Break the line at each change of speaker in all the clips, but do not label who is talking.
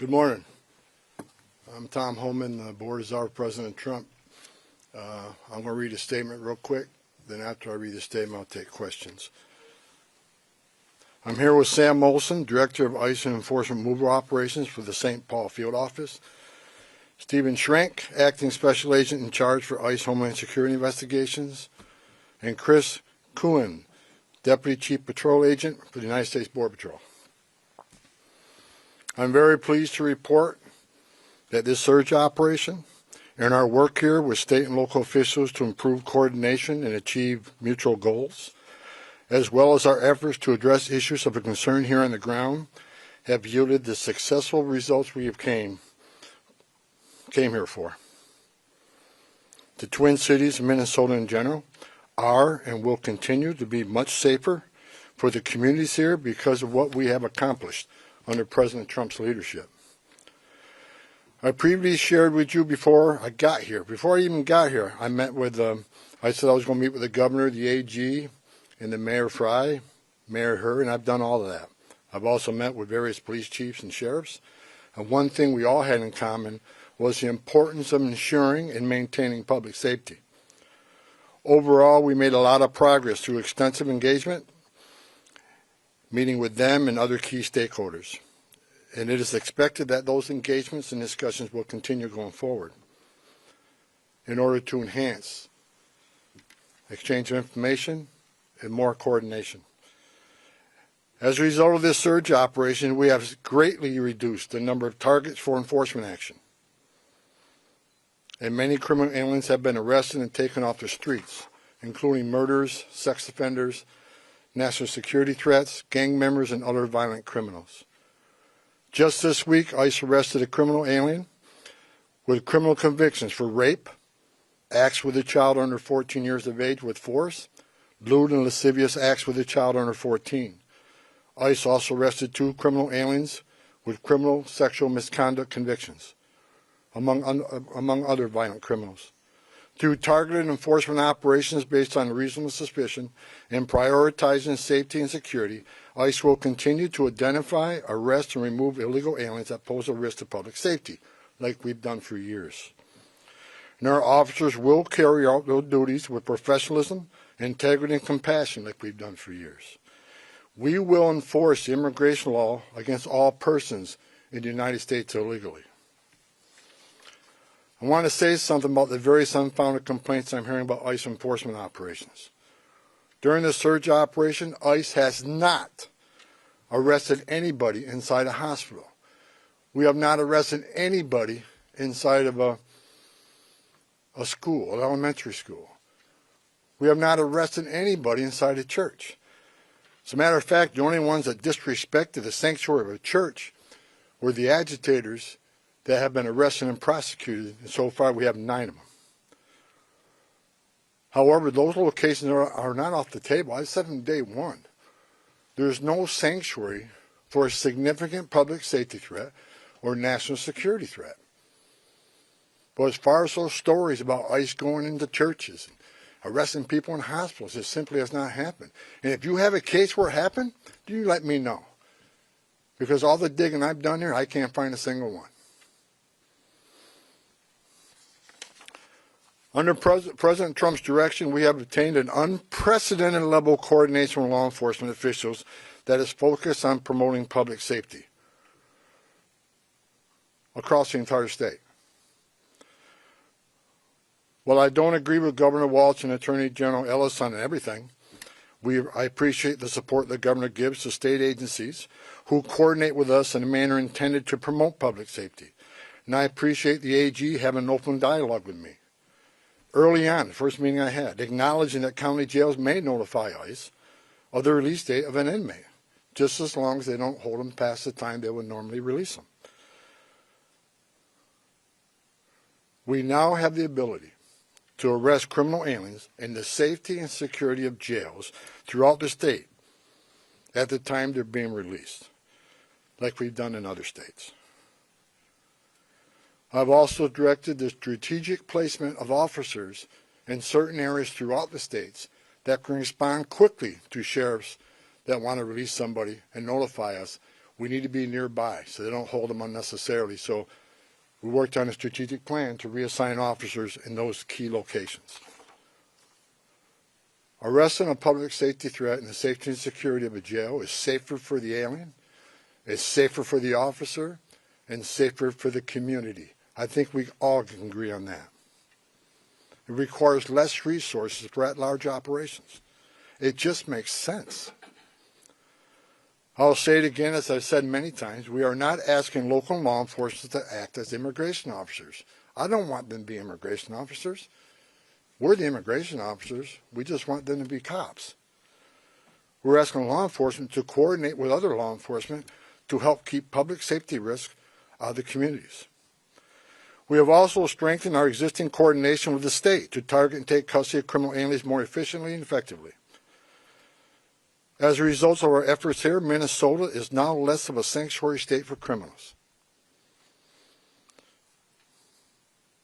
Good morning. I'm Tom Homan, the Border Czar President Trump. I'm going to read a statement real quick. Then after I read the statement, I'll take questions. I'm here with Sam Molson, Director of ICE and Enforcement Mover Operations for the St. Paul Field Office. Stephen Schrank, Acting Special Agent in charge for ICE Homeland Security Investigations. And Chris Kuhn, Deputy Chief Patrol Agent for the United States Border Patrol. I'm very pleased to report that this surge operation and our work here with state and local officials to improve coordination and achieve mutual goals, as well as our efforts to address issues of concern here on the ground, have yielded the successful results we have came here for. The Twin Cities of Minnesota in general are and will continue to be much safer for the communities here because of what we have accomplished under President Trump's leadership. I previously shared with you before I got here. Before I even got here, I met with, I said I was going to meet with the governor, the AG, and the Mayor Fry, Mayor Herr, and I've done all of that. I've also met with various police chiefs and sheriffs. And one thing we all had in common was the importance of ensuring and maintaining public safety. Overall, we made a lot of progress through extensive engagement, meeting with them and other key stakeholders. And it is expected that those engagements and discussions will continue going forward in order to enhance exchange of information and more coordination. As a result of this surge operation, we have greatly reduced the number of targets for enforcement action. And many criminal aliens have been arrested and taken off the streets, including murderers, sex offenders, national security threats, gang members, and other violent criminals. Just this week, ICE arrested a criminal alien with criminal convictions for rape, acts with a child under 14 years of age with force, lewd and lascivious acts with a child under 14. ICE also arrested 2 criminal aliens with criminal sexual misconduct convictions, among other violent criminals. Through targeted enforcement operations based on reasonable suspicion and prioritizing safety and security, ICE will continue to identify, arrest, and remove illegal aliens that pose a risk to public safety, like we've done for years. And our officers will carry out those duties with professionalism, integrity, and compassion, like we've done for years. We will enforce the immigration law against all persons in the United States illegally. I want to say something about the various unfounded complaints I'm hearing about ICE enforcement operations. During the surge operation, ICE has not arrested anybody inside a hospital. We have not arrested anybody inside of a school, an elementary school. We have not arrested anybody inside a church. As a matter of fact, the only ones that disrespected the sanctuary of a church were the agitators that have been arrested and prosecuted, and so far we have 9 of them. However, those locations are not off the table. I said from day one, there's no sanctuary for a significant public safety threat or national security threat. But as far as those stories about ICE going into churches and arresting people in hospitals, it simply has not happened. And if you have a case where it happened, you let me know. Because all the digging I've done here, I can't find a single one. Under President Trump's direction, we have obtained an unprecedented level of coordination with law enforcement officials that is focused on promoting public safety across the entire state. While I don't agree with Governor Walz and Attorney General Ellis on everything, I appreciate the support the governor gives to state agencies who coordinate with us in a manner intended to promote public safety. And I appreciate the AG having an open dialogue with me. Early on, the first meeting I had, acknowledging that county jails may notify ICE of the release date of an inmate, just as long as they don't hold them past the time they would normally release them. We now have the ability to arrest criminal aliens in the safety and security of jails throughout the state at the time they're being released, like we've done in other states. I've also directed the strategic placement of officers in certain areas throughout the states that can respond quickly to sheriffs that want to release somebody and notify us we need to be nearby so they don't hold them unnecessarily. So we worked on a strategic plan to reassign officers in those key locations. Arresting a public safety threat and the safety and security of a jail is safer for the alien, it's safer for the officer, and safer for the community. I think we all can agree on that. It requires less resources for at-large operations. It just makes sense. I'll say it again, as I've said many times, we are not asking local law enforcement to act as immigration officers. I don't want them to be immigration officers. We're the immigration officers. We just want them to be cops. We're asking law enforcement to coordinate with other law enforcement to help keep public safety risks out of the communities. We have also strengthened our existing coordination with the state to target and take custody of criminal aliens more efficiently and effectively. As a result of our efforts here, Minnesota is now less of a sanctuary state for criminals.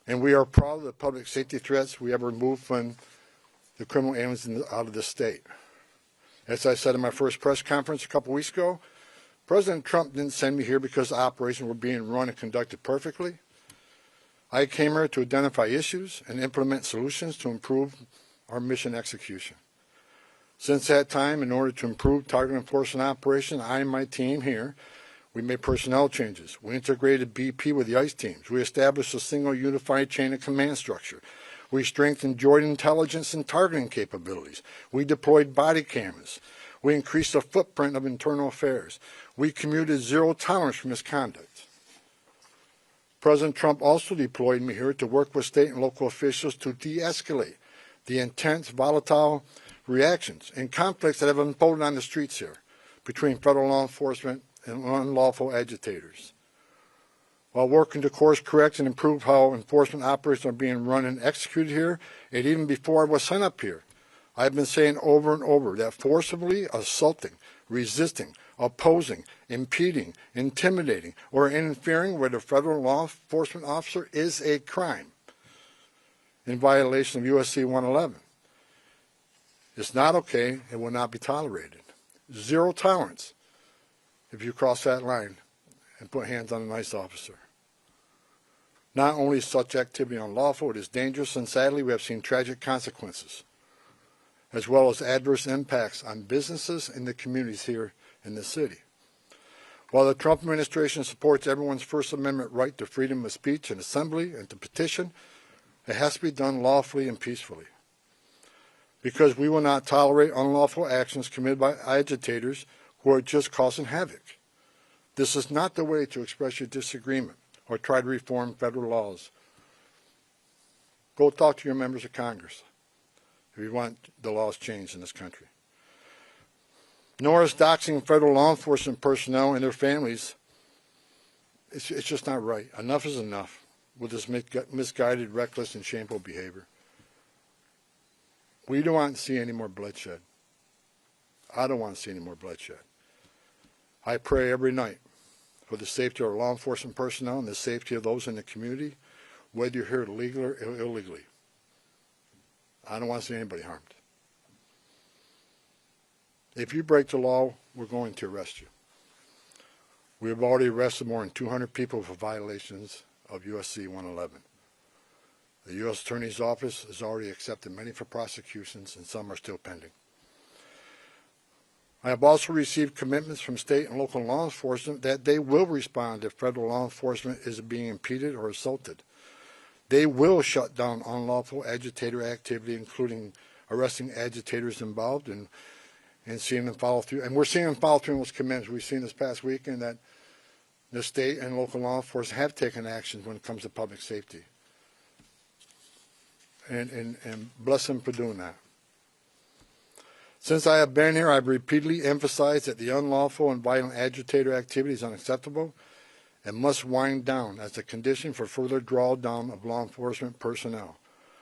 And we are proud of the public safety threats we have removed from the criminal aliens out of the state. As I said in my first press conference a couple weeks ago, President Trump didn't send me here because operations were being run and conducted perfectly. I came here to identify issues and implement solutions to improve our mission execution. Since that time, in order to improve target enforcement operation, I and my team here, we made personnel changes. We integrated BP with the ICE teams. We established a single unified chain of command structure. We strengthened joint intelligence and targeting capabilities. We deployed body cameras. We increased the footprint of internal affairs. We commuted zero tolerance for misconduct. President Trump also deployed me here to work with state and local officials to de-escalate the intense, volatile reactions and conflicts that have unfolded on the streets here between federal law enforcement and unlawful agitators. While working to course correct and improve how enforcement operations are being run and executed here, and even before I was sent up here, I've been saying over and over that forcibly assaulting, resisting, opposing, impeding, intimidating, or interfering with a federal law enforcement officer is a crime in violation of USC 111. It's not okay and will not be tolerated. Zero tolerance if you cross that line and put hands on a ICE officer. Not only is such activity unlawful, it is dangerous, and sadly we have seen tragic consequences, as well as adverse impacts on businesses and the communities here in the city. While the Trump administration supports everyone's First Amendment right to freedom of speech and assembly and to petition, it has to be done lawfully and peacefully. Because we will not tolerate unlawful actions committed by agitators who are just causing havoc. This is not the way to express your disagreement or try to reform federal laws. Go talk to your members of Congress if you want the laws changed in this country. Nor is doxing federal law enforcement personnel and their families. It's just not right. Enough is enough with this misguided, reckless, and shameful behavior. We don't want to see any more bloodshed. I don't want to see any more bloodshed. I pray every night for the safety of our law enforcement personnel and the safety of those in the community, whether you're here legally or illegally. I don't want to see anybody harmed. If you break the law, we're going to arrest you. We have already arrested more than 200 people for violations of USC 111. The U.S. Attorney's Office has already accepted many for prosecutions, and some are still pending. I have also received commitments from state and local law enforcement that they will respond if federal law enforcement is being impeded or assaulted. They will shut down unlawful agitator activity, including arresting agitators involved and seeing them follow through. And we're seeing them follow through on those commitments. We've seen this past weekend that the state and local law enforcement have taken action when it comes to public safety. And bless them for doing that. Since I have been here, I've repeatedly emphasized that the unlawful and violent agitator activity is unacceptable and must wind down as a condition for further drawdown of law enforcement personnel.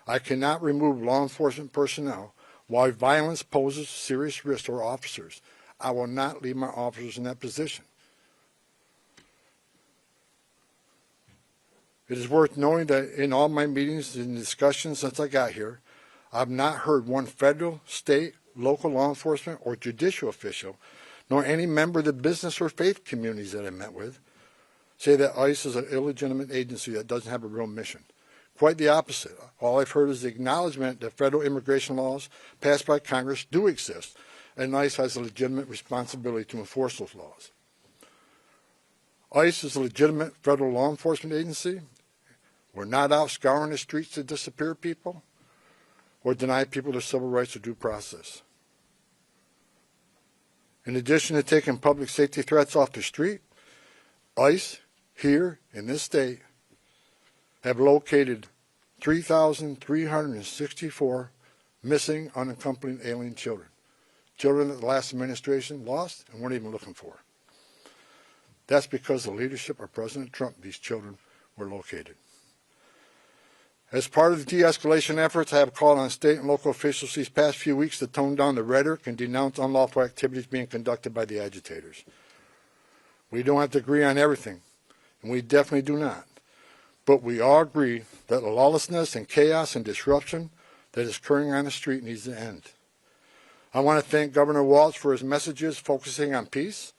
I cannot remove law enforcement personnel while violence poses serious risk to our officers. I will not leave my officers in that position. It is worth knowing that in all my meetings and discussions since I got here, I've not heard one federal, state, local law enforcement, or judicial official nor any member of the business or faith communities that I met with say that ICE is an illegitimate agency that doesn't have a real mission. Quite the opposite. All I've heard is the acknowledgement that federal immigration laws passed by Congress do exist, and ICE has a legitimate responsibility to enforce those laws. ICE is a legitimate federal law enforcement agency. We're not out scouring the streets to disappear people or deny people their civil rights or due process. In addition to taking public safety threats off the street, ICE here in this state have located 3,364 missing unaccompanied alien children, children that the last administration lost and weren't even looking for. That's because of the leadership of President Trump these children were located. As part of the de-escalation efforts, I have called on state and local officials these past few weeks to tone down the rhetoric and denounce unlawful activities being conducted by the agitators. We don't have to agree on everything, and we definitely do not. But we all agree that the lawlessness and chaos and disruption that is occurring on the street needs to end. I want to thank Governor Walz for his messages focusing on peace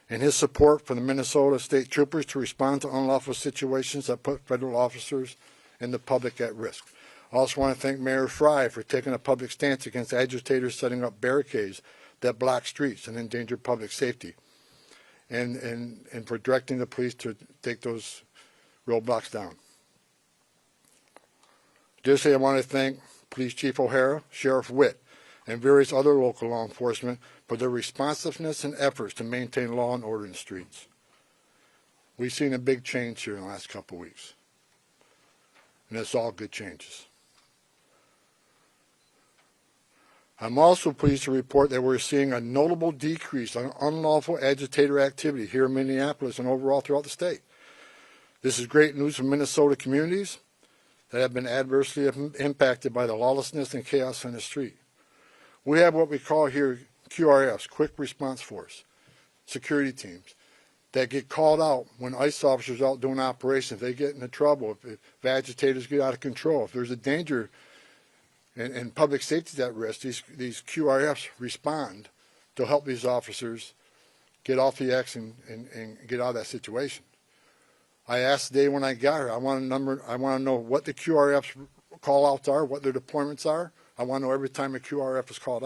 and his support for the Minnesota State Troopers to respond to unlawful situations that put federal officers and the public at risk. I also want to thank Mayor Fry for taking a public stance against agitators setting up barricades that block streets and endanger public safety, and for directing the police to take those roadblocks down. Additionally, I want to thank Police Chief O'Hara, Sheriff Witt, and various other local law enforcement for their responsiveness and efforts to maintain law and order in the streets. We've seen a big change here in the last couple of weeks, and it's all good changes. I'm also pleased to report that we're seeing a notable decrease on unlawful agitator activity here in Minneapolis and overall throughout the state. This is great news for Minnesota communities that have been adversely impacted by the lawlessness and chaos on the street. We have what we call here QRFs, Quick Response Force, security teams, that get called out when ICE officers are out doing operations. They get into trouble if agitators get out of control. If there's a danger and public safety is at risk, these QRFs respond to help these officers get off the X and get out of that situation. I asked today when I got here, I want to know what the QRFs call outs are, what their deployments are. I want to know every time a QRF is called out.